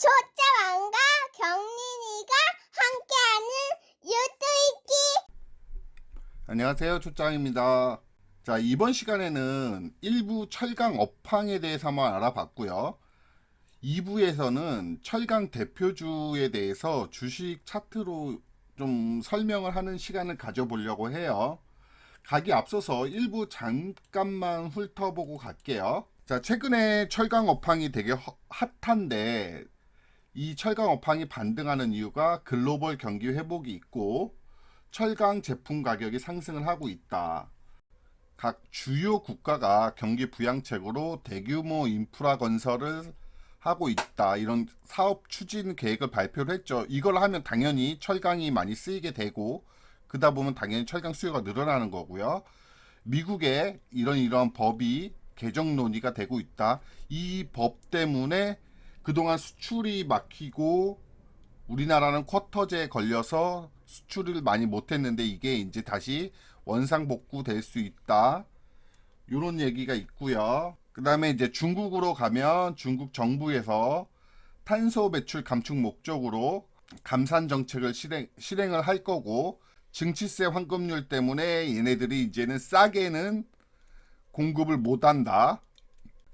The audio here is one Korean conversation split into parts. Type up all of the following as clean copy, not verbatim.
조짜왕과 경린이가 함께하는 유tuiki. 안녕하세요, 초짱입니다. 자, 이번 시간에는 1부 철강 업황에 대해서 한번 알아봤고요. 2부에서는 철강 대표주에 대해서 주식 차트로 좀 설명을 하는 시간을 가져보려고 해요. 가기 앞서서 1부 잠깐만 훑어보고 갈게요. 자, 최근에 철강 업황이 되게 핫한데 이 철강 업황이 반등하는 이유가 글로벌 경기 회복이 있고 철강 제품 가격이 상승을 하고 있다. 각 주요 국가가 경기 부양책으로 대규모 인프라 건설을 하고 있다. 이런 사업 추진 계획을 발표를 했죠. 이걸 하면 당연히 철강이 많이 쓰이게 되고 그러다 보면 당연히 철강 수요가 늘어나는 거고요. 미국에 이런 법이 개정 논의가 되고 있다. 이 법 때문에 그동안 수출이 막히고 우리나라는 쿼터제에 걸려서 수출을 많이 못했는데 이게 이제 다시 원상복구 될 수 있다. 이런 얘기가 있고요. 그 다음에 이제 중국으로 가면 중국 정부에서 탄소 배출 감축 목적으로 감산 정책을 실행을 할 거고 증치세 환급률 때문에 얘네들이 이제는 싸게는 공급을 못 한다.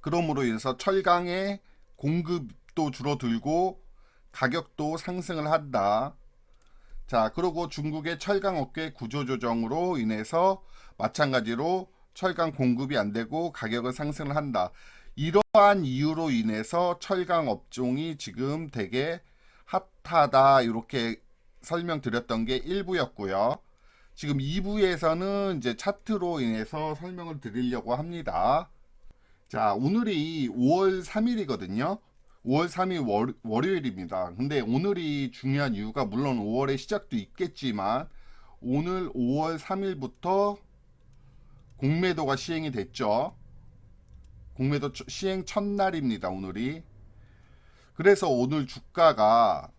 그러므로 인해서 철강의 공급도 줄어들고 가격도 상승을 한다. 자, 그리고 중국의 철강 업계 구조조정으로 인해서 마찬가지로 철강 공급이 안 되고 가격은 상승을 한다. 이러한 이유로 인해서 철강 업종이 지금 되게 핫하다. 이렇게 설명드렸던 게 1부였고요. 지금 2부에서는 이제 차트로 인해서 설명을 드리려고 합니다. 자, 오늘이 5월 3일이거든요. 5월 3일 월요일입니다. 근데 오늘이 중요한 이유가 물론 5월의 시작도 있겠지만 오늘 5월 3일부터 공매도가 시행이 됐죠. 공매도 시행 첫날입니다. 오늘이. 그래서 오늘 주가가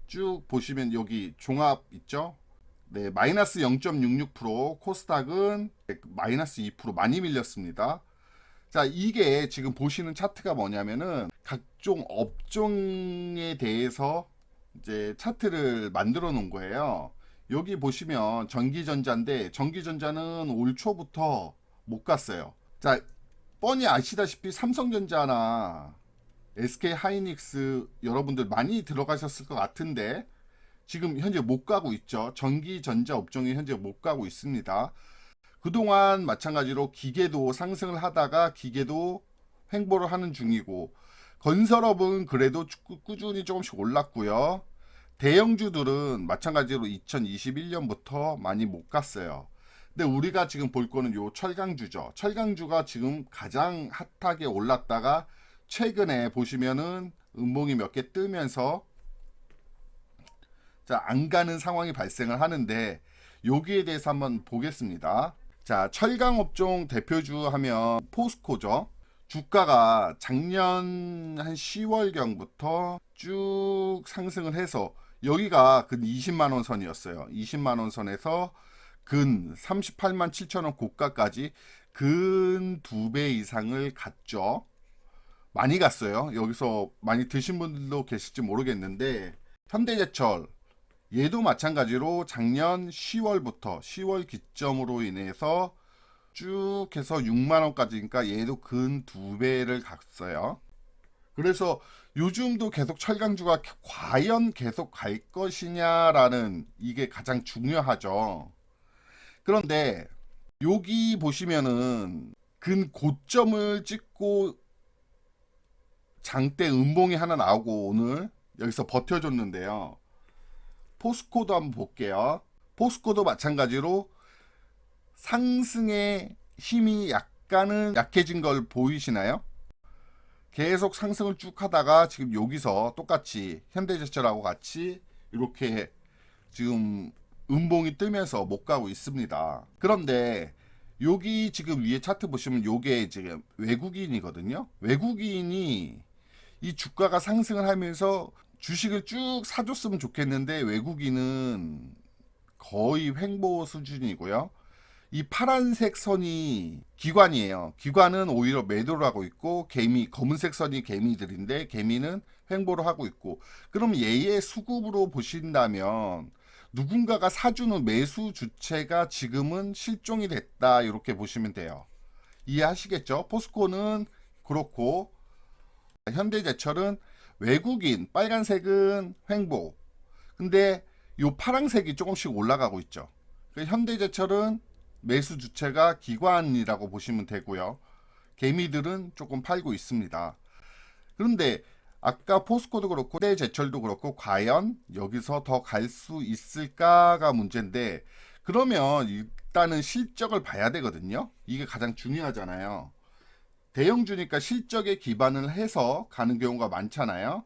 쭉 보시면 여기 종합 있죠. 네, 마이너스 0.66%, 코스닥은 마이너스 2% 많이 밀렸습니다. 자, 이게 지금 보시는 차트가 뭐냐면은 각종 업종에 대해서 이제 차트를 만들어 놓은 거예요. 여기 보시면 전기전자인데 전기전자는 올 초부터 못 갔어요. 자, 뻔히 아시다시피 삼성전자나 SK 하이닉스 여러분들 많이 들어가셨을 것 같은데 지금 현재 못 가고 있죠. 전기전자 업종이 현재 못 가고 있습니다. 그동안 마찬가지로 기계도 상승을 하다가 기계도 횡보를 하는 중이고 건설업은 그래도 꾸준히 조금씩 올랐고요. 대형주들은 마찬가지로 2021년부터 많이 못 갔어요. 근데 우리가 지금 볼 거는 요 철강주죠. 철강주가 지금 가장 핫하게 올랐다가 최근에 보시면은 음봉이 몇 개 뜨면서 자, 안 가는 상황이 발생을 하는데 여기에 대해서 한번 보겠습니다. 자, 철강업종 대표주 하면 포스코죠. 주가가 작년 한 10월경부터 쭉 상승을 해서 여기가 근 20만원 선이었어요. 20만원 선에서 근 38만 7천원 고가까지 근 2배 이상을 갔죠. 많이 갔어요. 여기서 많이 드신 분들도 계실지 모르겠는데 현대제철 얘도 마찬가지로 작년 10월부터 10월 기점으로 인해서 쭉 해서 6만원까지니까 얘도 근 2배를 갔어요. 그래서 요즘도 계속 철강주가 과연 계속 갈 것이냐라는 이게 가장 중요하죠. 그런데 여기 보시면은 근 고점을 찍고 장대 음봉이 하나 나오고 오늘 여기서 버텨줬는데요. 포스코도 한번 볼게요. 포스코도 마찬가지로 상승의 힘이 약간은 약해진 걸 보이시나요? 계속 상승을 쭉 하다가 지금 여기서 똑같이 현대제철하고 같이 이렇게 지금 음봉이 뜨면서 못 가고 있습니다. 그런데 여기 지금 위에 차트 보시면 요게 지금 외국인이거든요. 외국인이 이 주가가 상승을 하면서 주식을 쭉 사줬으면 좋겠는데 외국인은 거의 횡보 수준이고요. 이 파란색 선이 기관이에요. 기관은 오히려 매도를 하고 있고 개미, 검은색 선이 개미들인데 개미는 횡보를 하고 있고, 그럼 얘의 수급으로 보신다면 누군가가 사주는 매수 주체가 지금은 실종이 됐다, 이렇게 보시면 돼요. 이해하시겠죠? 포스코는 그렇고, 현대제철은 외국인, 빨간색은 횡보, 근데 요 파란색이 조금씩 올라가고 있죠. 현대제철은 매수 주체가 기관이라고 보시면 되고요. 개미들은 조금 팔고 있습니다. 그런데 아까 포스코도 그렇고 현대제철도 그렇고 과연 여기서 더 갈 수 있을까가 문제인데, 그러면 일단은 실적을 봐야 되거든요. 이게 가장 중요하잖아요. 대형주니까 실적에 기반을 해서 가는 경우가 많잖아요.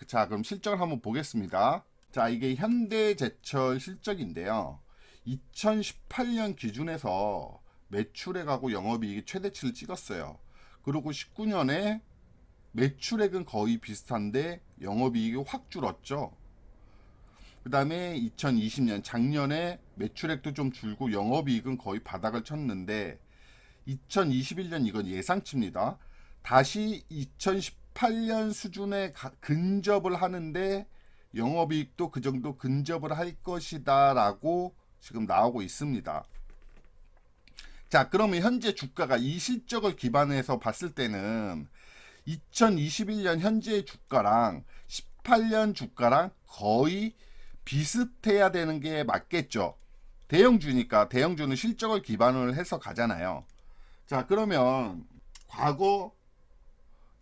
자, 그럼 실적을 한번 보겠습니다. 자, 이게 현대제철 실적인데요. 2018년 기준에서 매출액하고 영업이익이 최대치를 찍었어요. 그리고 19년에 매출액은 거의 비슷한데 영업이익이 확 줄었죠. 그 다음에 2020년 작년에 매출액도 좀 줄고 영업이익은 거의 바닥을 쳤는데, 2021년 이건 예상치입니다. 다시 2018년 수준에 근접을 하는데 영업이익도 그 정도 근접을 할 것이다 라고 지금 나오고 있습니다. 자, 그러면 현재 주가가 이 실적을 기반해서 봤을 때는 2021년 현재의 주가랑 18년 주가랑 거의 비슷해야 되는 게 맞겠죠. 대형주니까 대형주는 실적을 기반으로 해서 가잖아요. 자, 그러면 과거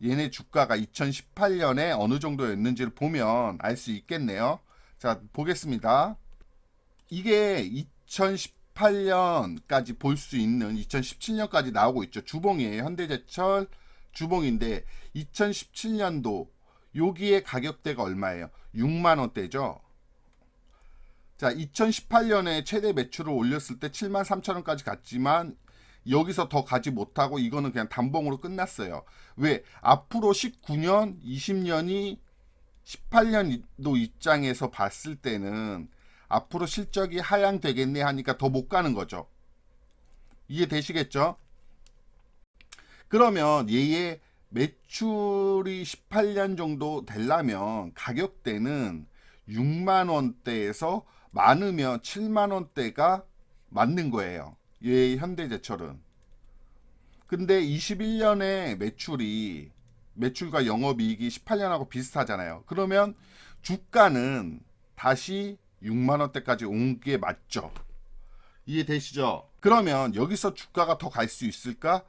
얘네 주가가 2018년에 어느 정도였는지를 보면 알 수 있겠네요. 자, 보겠습니다. 이게 2018년까지 볼 수 있는, 2017년까지 나오고 있죠. 주봉이에요. 현대제철 주봉인데 2017년도 여기에 가격대가 얼마예요? 6만원대죠. 자, 2018년에 최대 매출을 올렸을 때 7만 3천원까지 갔지만 여기서 더 가지 못하고 이거는 그냥 단봉으로 끝났어요. 왜? 앞으로 19년, 20년이 18년도 입장에서 봤을 때는 앞으로 실적이 하향되겠네 하니까 더 못 가는 거죠. 이해되시겠죠? 그러면 얘의 매출이 18년 정도 되려면 가격대는 6만원대에서 많으면 7만원대가 맞는 거예요. 얘 현대제철은. 근데 21년에 매출과 영업이익이 18년하고 비슷하잖아요. 그러면 주가는 다시 6만원대까지 온 게 맞죠. 이해되시죠? 그러면 여기서 주가가 더 갈 수 있을까?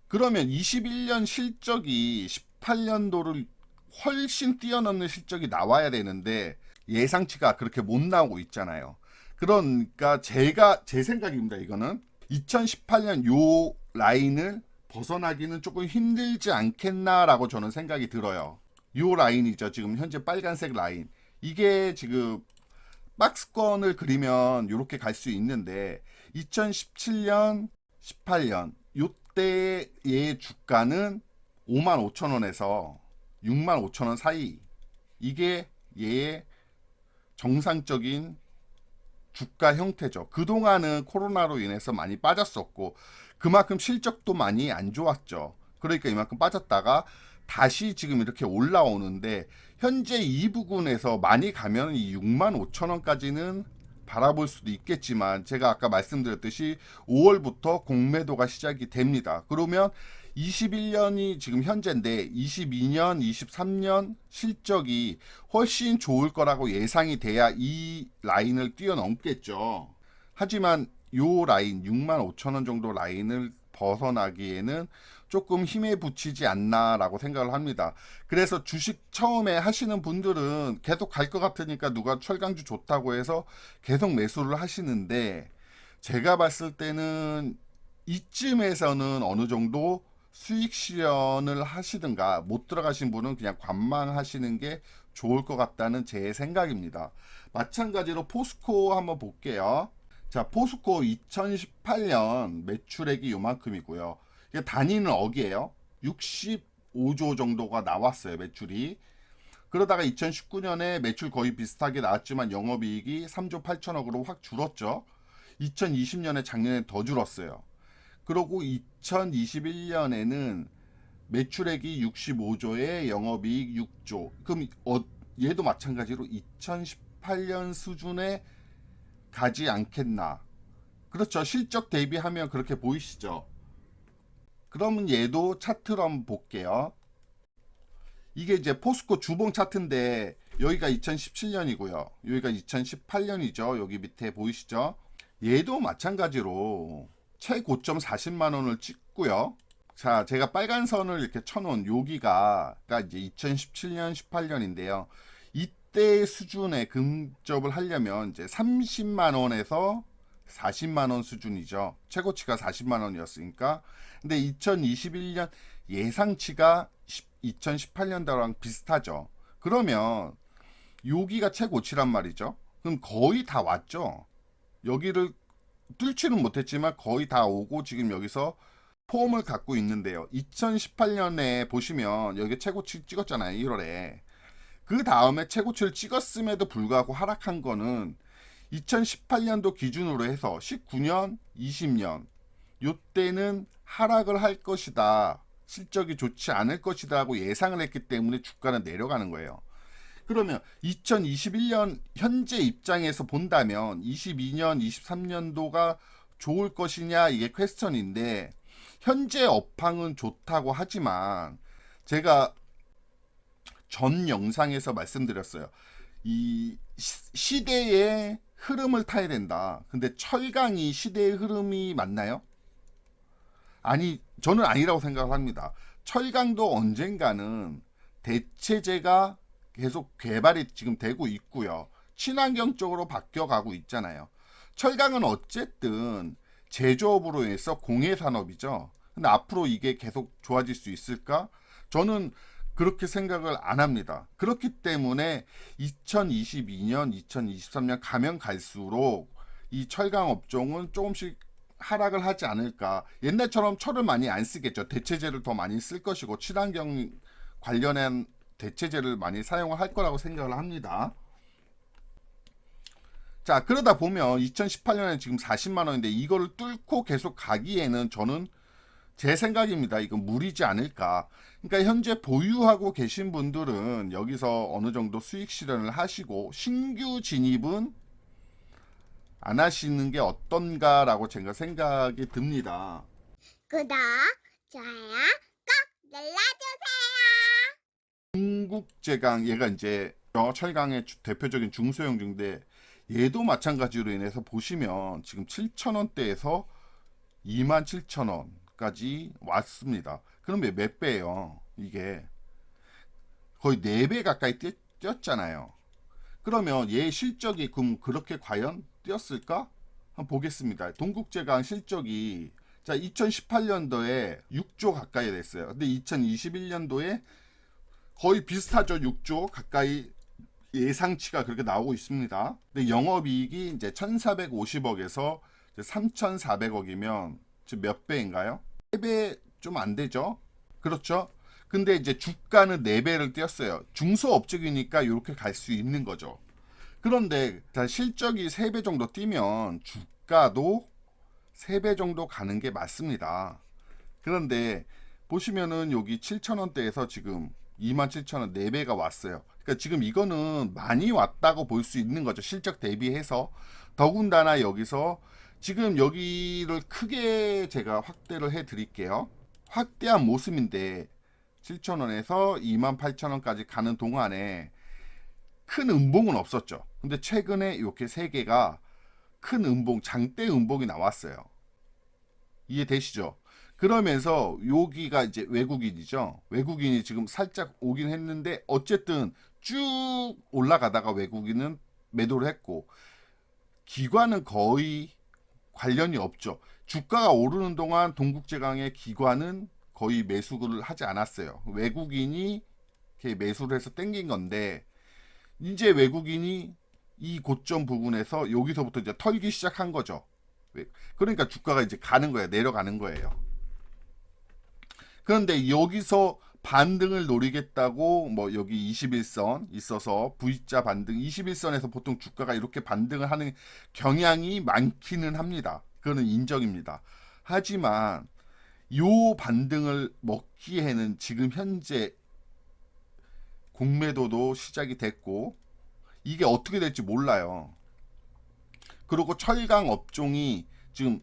그러면 21년 실적이 18년도를 훨씬 뛰어넘는 실적이 나와야 되는데 예상치가 그렇게 못 나오고 있잖아요. 그러니까 제 생각입니다. 이거는 2018년 요 라인을 벗어나기는 조금 힘들지 않겠나라고 저는 생각이 들어요. 요 라인이죠. 지금 현재 빨간색 라인. 이게 지금 박스권을 그리면 이렇게 갈 수 있는데 2017년, 18년 요때의 주가는 55,000원에서 65,000원 사이. 이게 얘의 정상적인 주가 형태죠. 그동안은 코로나로 인해서 많이 빠졌었고 그만큼 실적도 많이 안 좋았죠. 그러니까 이만큼 빠졌다가 다시 지금 이렇게 올라오는데 현재 이 부분에서 많이 가면 이 65,000원까지는 바라볼 수도 있겠지만 제가 아까 말씀드렸듯이 5월부터 공매도가 시작이 됩니다. 그러면 21년이 지금 현재인데 22년, 23년 실적이 훨씬 좋을 거라고 예상이 돼야 이 라인을 뛰어넘겠죠. 하지만 요 라인 65,000원 정도 라인을 벗어나기에는 조금 힘에 부치지 않나라고 생각을 합니다. 그래서 주식 처음에 하시는 분들은 계속 갈 것 같으니까 누가 철강주 좋다고 해서 계속 매수를 하시는데 제가 봤을 때는 이쯤에서는 어느 정도 수익 실현을 하시든가 못 들어가신 분은 그냥 관망하시는 게 좋을 것 같다는 제 생각입니다. 마찬가지로 포스코 한번 볼게요. 자, 포스코 2018년 매출액이 요만큼이고요. 이게 단위는 억이에요. 65조 정도가 나왔어요, 매출이. 그러다가 2019년에 매출 거의 비슷하게 나왔지만 영업이익이 3조 8천억으로 확 줄었죠. 2020년에 작년에 더 줄었어요. 그리고 2021년에는 매출액이 65조에 영업이익 6조. 그럼 얘도 마찬가지로 2018년 수준에 가지 않겠나. 그렇죠. 실적 대비하면 그렇게 보이시죠. 그러면 얘도 차트로 한번 볼게요. 이게 이제 포스코 주봉 차트인데 여기가 2017년이고요. 여기가 2018년이죠. 여기 밑에 보이시죠? 얘도 마찬가지로 최고점 40만 원을 찍고요. 자, 제가 빨간 선을 이렇게 쳐놓은 여기가 이제 2017년, 18년인데요. 이때 수준의 근접을 하려면 이제 30만 원에서 40만 원 수준이죠. 최고치가 40만 원이었으니까. 근데 2021년 예상치가 2018년도랑 비슷하죠. 그러면 여기가 최고치란 말이죠. 그럼 거의 다 왔죠. 여기를 뚫지는 못했지만 거의 다 오고 지금 여기서 폼을 갖고 있는데요. 2018년에 보시면 여기 최고치 찍었잖아요. 1월에. 그 다음에 최고치를 찍었음에도 불구하고 하락한 거는 2018년도 기준으로 해서 19년, 20년 요때는 하락을 할 것이다. 실적이 좋지 않을 것이다 하고 예상을 했기 때문에 주가는 내려가는 거예요. 그러면 2021년 현재 입장에서 본다면 22년, 23년도가 좋을 것이냐 이게 퀘스천인데 현재 업황은 좋다고 하지만 제가 전 영상에서 말씀드렸어요. 이 시대의 흐름을 타야 된다. 근데 철강이 시대의 흐름이 맞나요? 아니, 저는 아니라고 생각합니다. 철강도 언젠가는 대체재가 계속 개발이 지금 되고 있고요. 친환경 쪽으로 바뀌어가고 있잖아요. 철강은 어쨌든 제조업으로 해서 공예산업이죠. 근데 앞으로 이게 계속 좋아질 수 있을까? 저는 그렇게 생각을 안 합니다. 그렇기 때문에 2022년, 2023년 가면 갈수록 이 철강 업종은 조금씩 하락을 하지 않을까. 옛날처럼 철을 많이 안 쓰겠죠. 대체재를 더 많이 쓸 것이고 친환경 관련한 대체재를 많이 사용을 할 거라고 생각을 합니다. 자, 그러다 보면 2018년에 지금 40만 원인데 이거를 뚫고 계속 가기에는 저는 제 생각입니다. 이건 무리지 않을까. 그러니까 현재 보유하고 계신 분들은 여기서 어느 정도 수익 실현을 하시고 신규 진입은 안 하시는 게 어떤가라고 제가 생각이 듭니다. 구독, 좋아요 꼭 눌러주세요. 중국제강 얘가 이제 철강의 대표적인 중소형주인데 얘도 마찬가지로 인해서 보시면 지금 7,000원대에서 27,000원까지 왔습니다. 그러면 몇 배예요? 이게 거의 4배 가까이 뛰었잖아요. 그러면 얘 실적이 그럼 그렇게 과연 뛰었을까? 한번 보겠습니다. 동국제강 실적이 자 2018년도에 6조 가까이 됐어요. 근데 2021년도에 거의 비슷하죠. 6조 가까이 예상치가 그렇게 나오고 있습니다. 근데 영업이익이 이제 1,450억에서 3,400억이면 지금 몇 배인가요? 3배 좀 안 되죠? 그렇죠? 근데 이제 주가는 4배를 뛰었어요. 중소업종이니까 이렇게 갈 수 있는 거죠. 그런데 실적이 3배 정도 뛰면 주가도 3배 정도 가는 게 맞습니다. 그런데 보시면은 여기 7,000원대에서 지금 27,000원 4배가 왔어요. 그러니까 지금 이거는 많이 왔다고 볼 수 있는 거죠. 실적 대비해서. 더군다나 여기서 지금 여기를 크게 제가 확대를 해 드릴게요. 확대한 모습인데 7,000원에서 28,000원까지 가는 동안에 큰 음봉은 없었죠. 근데 최근에 이렇게 3개가 큰 음봉, 장대 음봉이 나왔어요. 이해되시죠? 그러면서 여기가 이제 외국인이죠. 외국인이 지금 살짝 오긴 했는데 어쨌든 쭉 올라가다가 외국인은 매도를 했고 기관은 거의 관련이 없죠. 주가가 오르는 동안 동국제강의 기관은 거의 매수를 하지 않았어요. 외국인이 이렇게 매수를 해서 땡긴 건데 이제 외국인이 이 고점 부분에서 여기서부터 이제 털기 시작한 거죠. 그러니까 주가가 이제 가는 거예요. 내려가는 거예요. 그런데 여기서 반등을 노리겠다고 뭐 여기 21선 있어서 V자 반등 21선에서 보통 주가가 이렇게 반등을 하는 경향이 많기는 합니다. 그거는 인정입니다. 하지만 요 반등을 먹기에는 지금 현재 공매도도 시작이 됐고 이게 어떻게 될지 몰라요. 그리고 철강 업종이 지금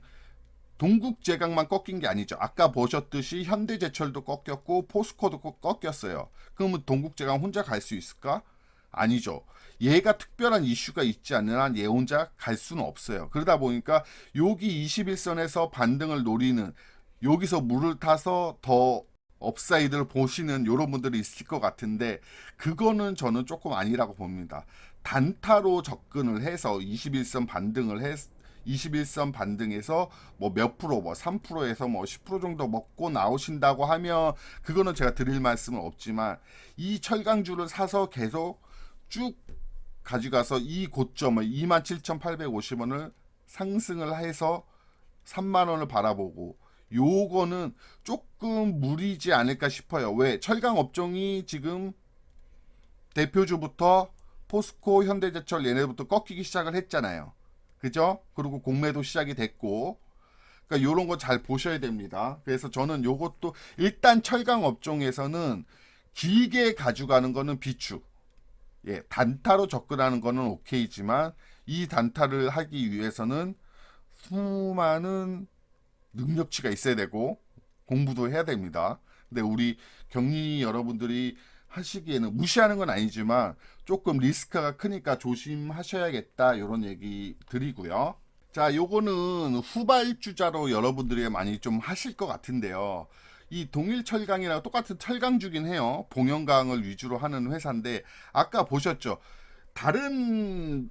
동국제강만 꺾인 게 아니죠. 아까 보셨듯이 현대제철도 꺾였고 포스코도 꺾였어요. 그러면 동국제강 혼자 갈 수 있을까? 아니죠. 얘가 특별한 이슈가 있지 않는 한 얘 혼자 갈 수는 없어요. 그러다 보니까 여기 21선에서 반등을 노리는, 여기서 물을 타서 더 업사이드를 보시는 이런 분들이 있을 것 같은데 그거는 저는 조금 아니라고 봅니다. 단타로 접근을 해서 21선 반등을 21선 반등에서 뭐 몇 프로, 뭐 3%에서 뭐 10% 정도 먹고 나오신다고 하면 그거는 제가 드릴 말씀은 없지만 이 철강주를 사서 계속 쭉 가져가서 이 고점을 27,850원을 상승을 해서 3만 원을 바라보고 요거는 조금 무리지 않을까 싶어요. 왜? 철강 업종이 지금 대표주부터 포스코, 현대제철 얘네부터 꺾이기 시작을 했잖아요. 그죠? 그리고 공매도 시작이 됐고, 그러니까 요런 거 잘 보셔야 됩니다. 그래서 저는 요것도 일단 철강 업종에서는 길게 가져가는 거는 비추. 예, 단타로 접근하는 거는 오케이지만 이 단타를 하기 위해서는 수많은 능력치가 있어야 되고 공부도 해야 됩니다. 근데 우리 경리 여러분들이 하시기에는 무시하는 건 아니지만 조금 리스크가 크니까 조심하셔야겠다 이런 얘기 드리고요. 자, 요거는 후발주자로 여러분들이 많이 좀 하실 것 같은데요. 이 동일철강이랑 똑같은 철강주긴 해요. 봉영강을 위주로 하는 회사인데 아까 보셨죠? 다른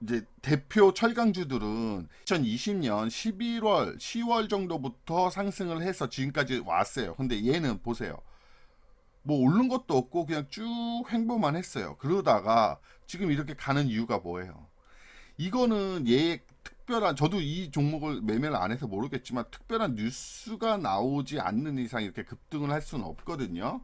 이제 대표 철강주들은 2020년 11월, 10월 정도부터 상승을 해서 지금까지 왔어요. 근데 얘는 보세요. 뭐 오른 것도 없고 그냥 쭉 횡보만 했어요. 그러다가 지금 이렇게 가는 이유가 뭐예요? 이거는 얘 특별한, 저도 이 종목을 매매를 안 해서 모르겠지만 특별한 뉴스가 나오지 않는 이상 이렇게 급등을 할 수는 없거든요.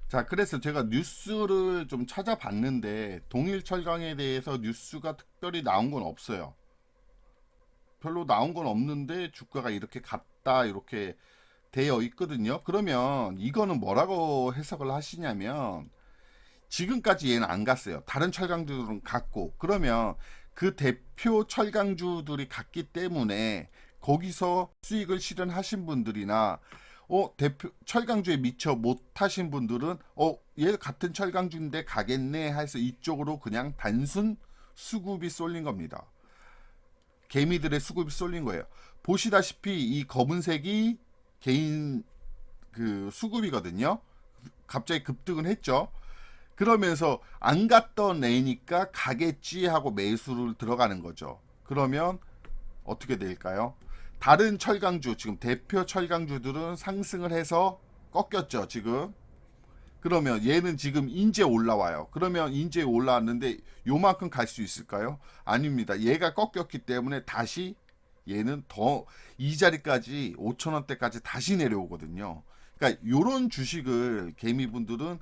자, 그래서 제가 뉴스를 좀 찾아봤는데 동일철강에 대해서 뉴스가 특별히 나온 건 없어요. 별로 나온 건 없는데 주가가 이렇게 갔다 이렇게 되어 있거든요. 그러면 이거는 뭐라고 해석을 하시냐면 지금까지 얘는 안 갔어요. 다른 철강주들은 갔고, 그러면 그 대표 철강주들이 갔기 때문에 거기서 수익을 실현하신 분들이나 대표 철강주에 미처 못하신 분들은 얘 같은 철강주인데 가겠네 해서 이쪽으로 그냥 단순 수급이 쏠린 겁니다. 개미들의 수급이 쏠린 거예요. 보시다시피 이 검은색이 개인 그 수급이거든요. 갑자기 급등을 했죠. 그러면서 안 갔던 애니까 가겠지 하고 매수를 들어가는 거죠. 그러면 어떻게 될까요? 다른 철강주, 지금 대표 철강주들은 상승을 해서 꺾였죠, 지금. 그러면 얘는 지금 인제 올라와요. 그러면 인제 올라왔는데 요만큼 갈 수 있을까요? 아닙니다. 얘가 꺾였기 때문에 다시 얘는 더 이 자리까지 5,000원대까지 다시 내려오거든요. 그러니까 요런 주식을 개미분들은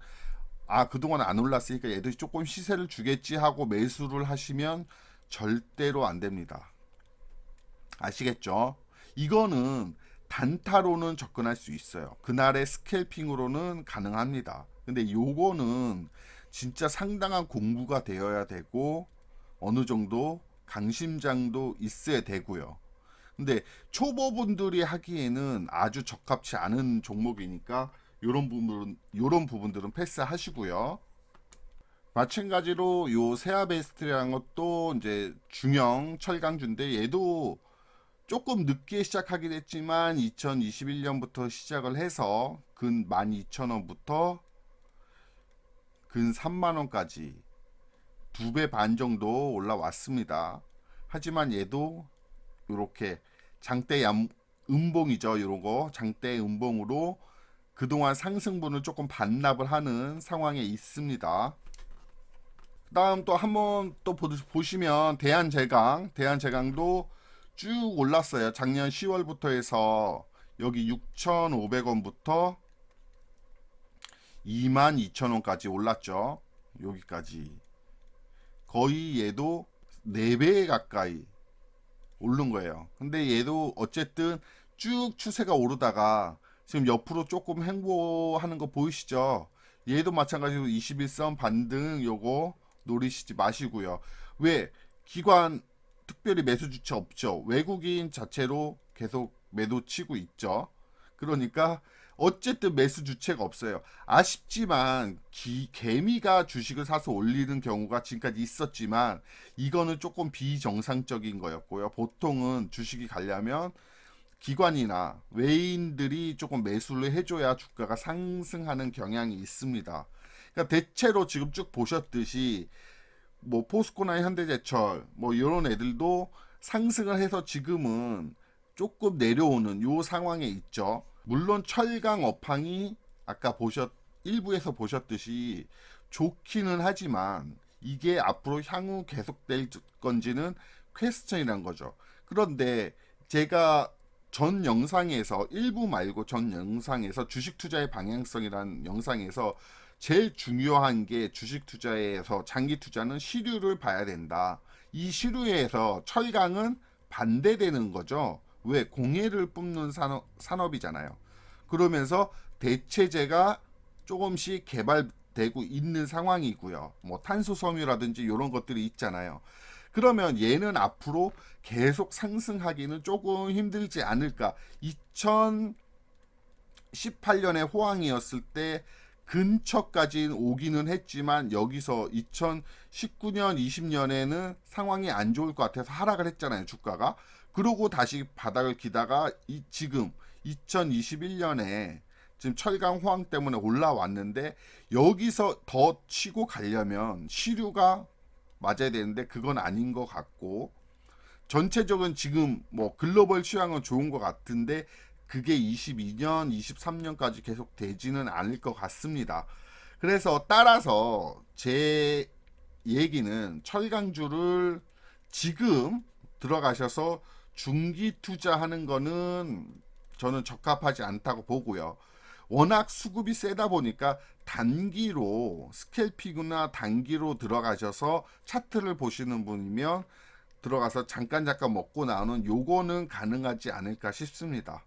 그동안 안 올랐으니까 얘도 조금 시세를 주겠지 하고 매수를 하시면 절대로 안 됩니다. 아시겠죠? 이거는 단타로는 접근할 수 있어요. 그날의 스캘핑으로는 가능합니다. 근데 요거는 진짜 상당한 공부가 되어야 되고 어느 정도 강심장도 있어야 되고요. 근데 초보분들이 하기에는 아주 적합치 않은 종목이니까 요런 부분들은 패스하시고요. 마찬가지로 요 세아베스트라는 것도 이제 중형 철강주인데 얘도 조금 늦게 시작하긴 했지만 2021년부터 시작을 해서 근 12,000원부터 근 3만원까지 2배 반 정도 올라왔습니다. 하지만 얘도 이렇게 장대 음봉이죠. 요거 장대 음봉으로 그동안 상승분을 조금 반납을 하는 상황에 있습니다. 다음 또 한번 또 보시면 대한제강도 쭉 올랐어요. 작년 10월부터 해서 여기 6,500원부터 22,000원까지 올랐죠. 여기까지 거의 얘도 4배 가까이 오른 거예요. 근데 얘도 어쨌든 쭉 추세가 오르다가 지금 옆으로 조금 횡보하는 거 보이시죠? 얘도 마찬가지로 21선 반등 요거 노리시지 마시고요. 왜? 기관 특별히 매수 주체 없죠. 외국인 자체로 계속 매도 치고 있죠. 그러니까 어쨌든 매수 주체가 없어요. 아쉽지만 개미가 주식을 사서 올리는 경우가 지금까지 있었지만 이거는 조금 비정상적인 거였고요. 보통은 주식이 가려면 기관이나 외인들이 조금 매수를 해줘야 주가가 상승하는 경향이 있습니다. 그러니까 대체로 지금 쭉 보셨듯이 뭐 포스코나 현대제철 뭐 이런 애들도 상승을 해서 지금은 조금 내려오는 요 상황에 있죠. 물론 철강 업황이 아까 일부에서 보셨듯이 좋기는 하지만 이게 앞으로 향후 계속될 건지는 퀘스천이란 거죠. 그런데 제가 전 영상에서 일부 말고 전 영상에서 주식 투자의 방향성이라는 영상에서 제일 중요한 게 주식 투자에서 장기 투자는 시류를 봐야 된다. 이 시류에서 철강은 반대되는 거죠. 왜? 공해를 뿜는 산업이잖아요. 그러면서 대체제가 조금씩 개발되고 있는 상황이고요. 뭐 탄소 섬유라든지 이런 것들이 있잖아요. 그러면 얘는 앞으로 계속 상승하기는 조금 힘들지 않을까. 2018년에 호황이었을 때 근처까지는 오기는 했지만 여기서 2019년, 20년에는 상황이 안 좋을 것 같아서 하락을 했잖아요, 주가가. 그러고 다시 바닥을 기다가 지금 2021년에 지금 철강 호황 때문에 올라왔는데 여기서 더 치고 가려면 시류가 맞아야 되는데 그건 아닌 것 같고 전체적인 지금 뭐 글로벌 시황은 좋은 것 같은데 그게 22년, 23년까지 계속 되지는 않을 것 같습니다. 그래서 따라서 제 얘기는 철강주를 지금 들어가셔서 중기 투자하는 거는 저는 적합하지 않다고 보고요. 워낙 수급이 세다 보니까 단기로 스캘핑이나 단기로 들어가셔서 차트를 보시는 분이면 들어가서 잠깐 먹고 나오는 요거는 가능하지 않을까 싶습니다.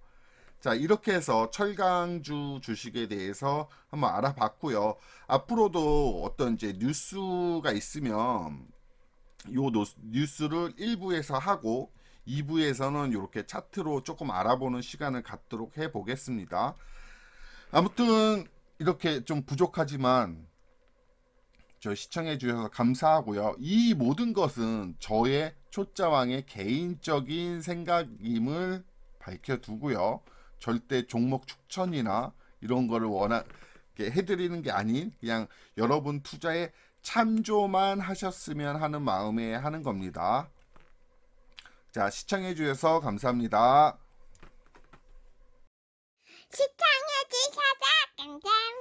자, 이렇게 해서 철강주 주식에 대해서 한번 알아봤고요. 앞으로도 어떤 이제 뉴스가 있으면 요 뉴스를 1부에서 하고 2부에서는 이렇게 차트로 조금 알아보는 시간을 갖도록 해 보겠습니다. 아무튼 이렇게 좀 부족하지만 저 시청해 주셔서 감사하고요. 이 모든 것은 저의 초짜왕의 개인적인 생각임을 밝혀두고요. 절대 종목 추천이나 이런 거를 워낙 해드리는 게 아닌 그냥 여러분 투자에 참조만 하셨으면 하는 마음에 하는 겁니다. 자, 시청해 주셔서 감사합니다. 시청해주셔서 감사합니다.